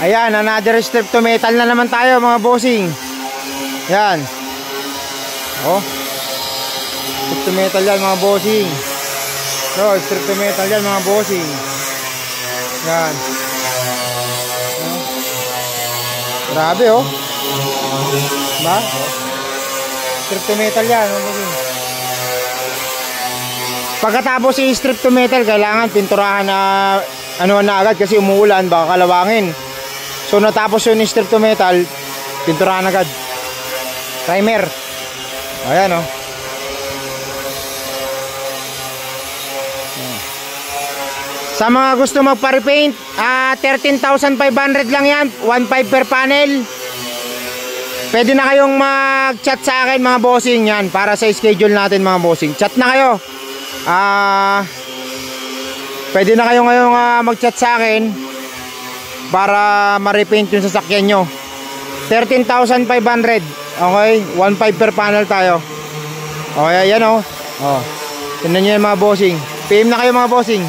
Ayan, another strip to metal na naman tayo mga bossing. Yan. Oh. Strip to metal yan mga bossing. So, strip to metal yan mga bossing. Yan. Grabe oh. Diba? Strip to metal yan mga bossing. Pagkatapos i-strip to metal, kailangan pinturahan na ano na agad kasi umuulan, baka kalawangin. So natapos yun strip to metal, pinturahan agad. Primer. Ayan oh. Sa mga gusto magpa-repaint, 13,500 lang yan, 1.5 per panel. Pwede na kayong mag-chat sa akin mga bossing yan para sa schedule natin mga bossing. Chat na kayo. Pwede na kayo ngayong mag-chat sa akin para ma-repaint yung sasakyan nyo. 13,500. Okay, 1.5 per panel tayo. Okay, yan oh. Tingnan nyo yung mga bossing. PM na kayo mga bossing.